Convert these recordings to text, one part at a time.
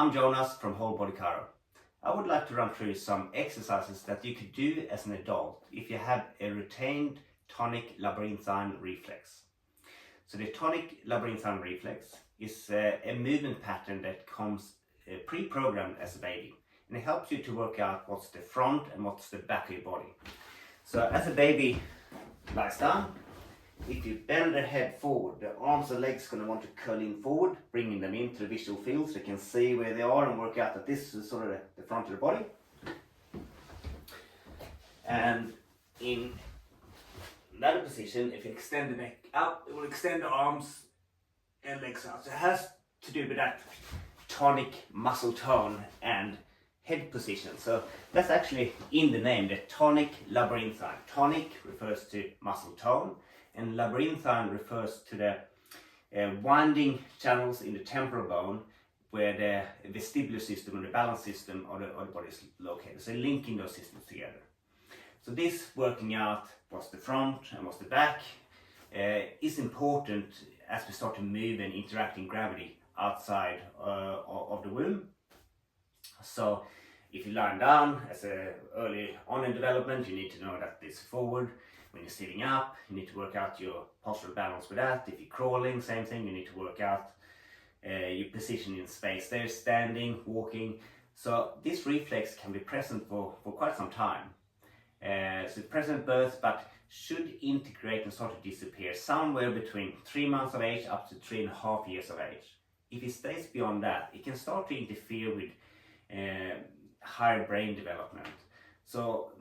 I'm Jonas from Whole Body Chiro. I would like to run through some exercises that you could do as an adult if you have a retained tonic labyrinthine reflex. So the tonic labyrinthine reflex is a movement pattern that comes pre-programmed as a baby, and it helps you to work out what's the front and what's the back of your body. So as a baby lies down, if you bend their head forward, the arms and legs are going to want to curl in forward, bringing them into the visual field so you can see where they are and work out that this is sort of the front of the body. And in that position, if you extend the neck out, it will extend the arms and legs out. So it has to do with that tonic muscle tone and head position. So that's actually in the name, the tonic labyrinthine. Tonic refers to muscle tone, and labyrinthine refers to the winding channels in the temporal bone where the vestibular system and the balance system of the body is located. So linking those systems together. So this working out what's the front and what's the back is important as we start to move and interact in gravity outside of the womb. So if you're lying down as early on in development, you need to know that it's forward. When you're sitting up, you need to work out your postural balance with that. If you're crawling, same thing, you need to work out your position in space there, standing, walking. So this reflex can be present for quite some time. So it's present at birth, but should integrate and start to disappear somewhere between 3 months of age up to 3.5 years of age. If it stays beyond that, it can start to interfere with higher brain development. So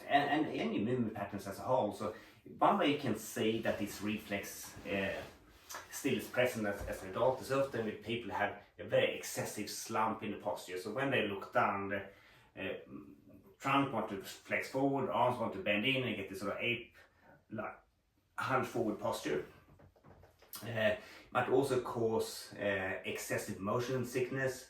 and any movement patterns as a whole. So one way you can see that this reflex still is present as an adult is often with people who have a very excessive slump in the posture. So when they look down, the trunk wants to flex forward, arms want to bend in, and get this sort of ape like hunch forward posture. Might also cause excessive motion sickness,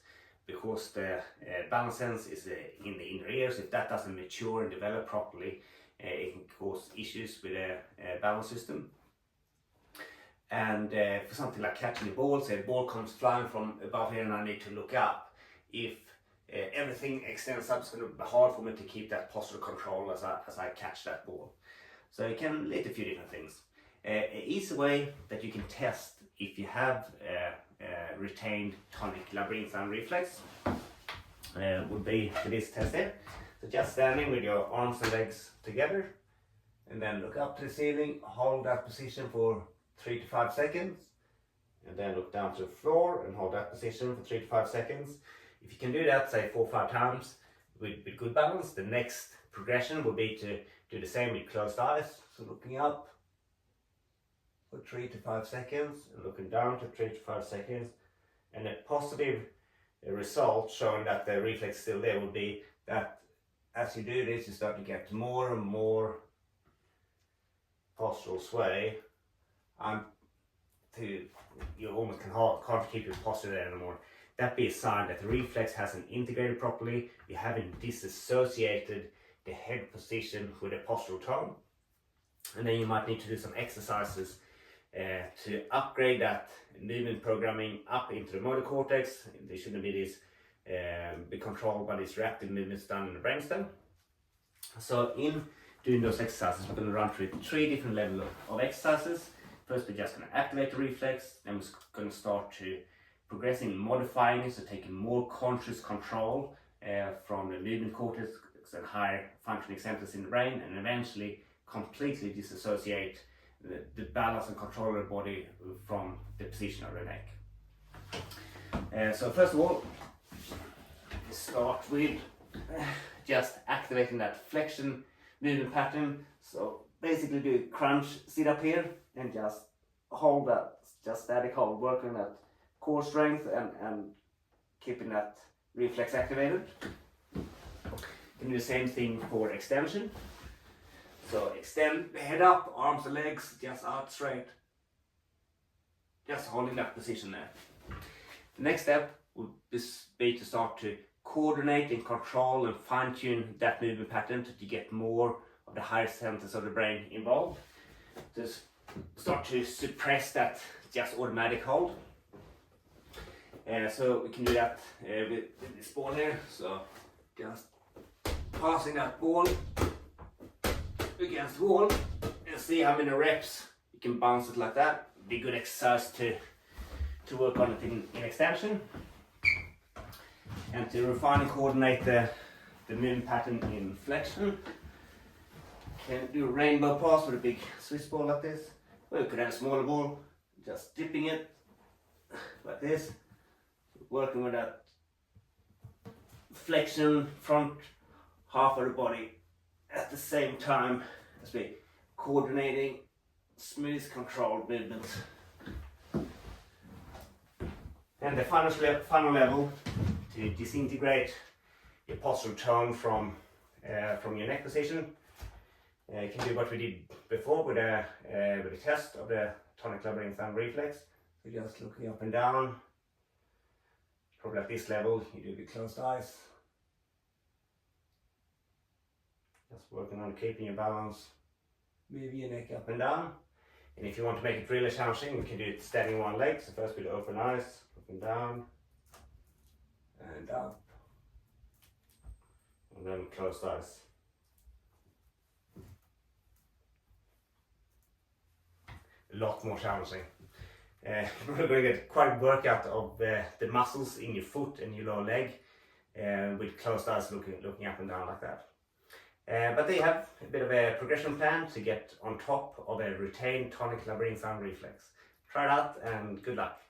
because the balance sense is in the inner ears. If that doesn't mature and develop properly, it can cause issues with the balance system. And for something like catching a ball, say a ball comes flying from above here and I need to look up. If everything extends up, it's going to be hard for me to keep that postural control as I catch that ball. So it can lead to a few different things. An easy way that you can test if you have retained tonic labyrinthine reflex would be for this test here. So just standing with your arms and legs together, and then look up to the ceiling, hold that position for 3 to 5 seconds, and then look down to the floor and hold that position for 3 to 5 seconds. If you can do that, say 4 or 5 times with good balance, the next progression will be to do the same with closed eyes. So looking up for 3 to 5 seconds and looking down to 3 to 5 seconds, and a positive result showing that the reflex is still there would be that as you do this, you start to get more and more postural sway, and you almost can't keep your posture there anymore. That be a sign that the reflex hasn't integrated properly. You haven't disassociated the head position with the postural tone, and then you might need to do some exercises to upgrade that movement programming up into the motor cortex. They shouldn't be controlled by these reactive movements done in the brainstem. So in doing those exercises, we're going to run through 3 different levels of exercises. First, we're just going to activate the reflex. Then we're going to start to progressing, modifying it, so taking more conscious control from the movement cortex and higher functioning centers in the brain, and eventually completely disassociate the balance and control of the body from the position of the neck. So first of all, start with just activating that flexion movement pattern. So basically do a crunch sit up here and just hold that, just static hold, working that core strength and keeping that reflex activated. You can do the same thing for extension. So extend the head up, arms and legs just out straight. Just holding that position there. The next step would be to start to coordinate and control and fine-tune that movement pattern to get more of the higher centers of the brain involved. Just start to suppress that just automatic hold. So we can do that with this ball here. So just passing that ball against the wall and see how many reps you can bounce it like that. Be good exercise to work on it in extension, and to refine and coordinate the movement pattern in flexion. Can do a rainbow pass with a big Swiss ball like this, or you could have a smaller ball, just dipping it like this, working with that flexion front half of the body at the same time as we coordinating smooth controlled movements. And the final level, to disintegrate your postural tone from your neck position. You can do what we did before with a test of the Tonic Labyrinthine Reflex. So just looking up and down, probably at this level, you do with closed eyes. Just working on keeping your balance, moving your neck up and down. And if you want to make it really challenging, we can do it standing on one leg. So first with open eyes, looking down, and up, and then closed eyes. A lot more challenging. We're going to get quite a workout of the muscles in your foot and your lower leg with closed eyes looking up and down like that. But they have a bit of a progression plan to get on top of a retained Tonic Labyrinthine Reflex. Try it out and good luck.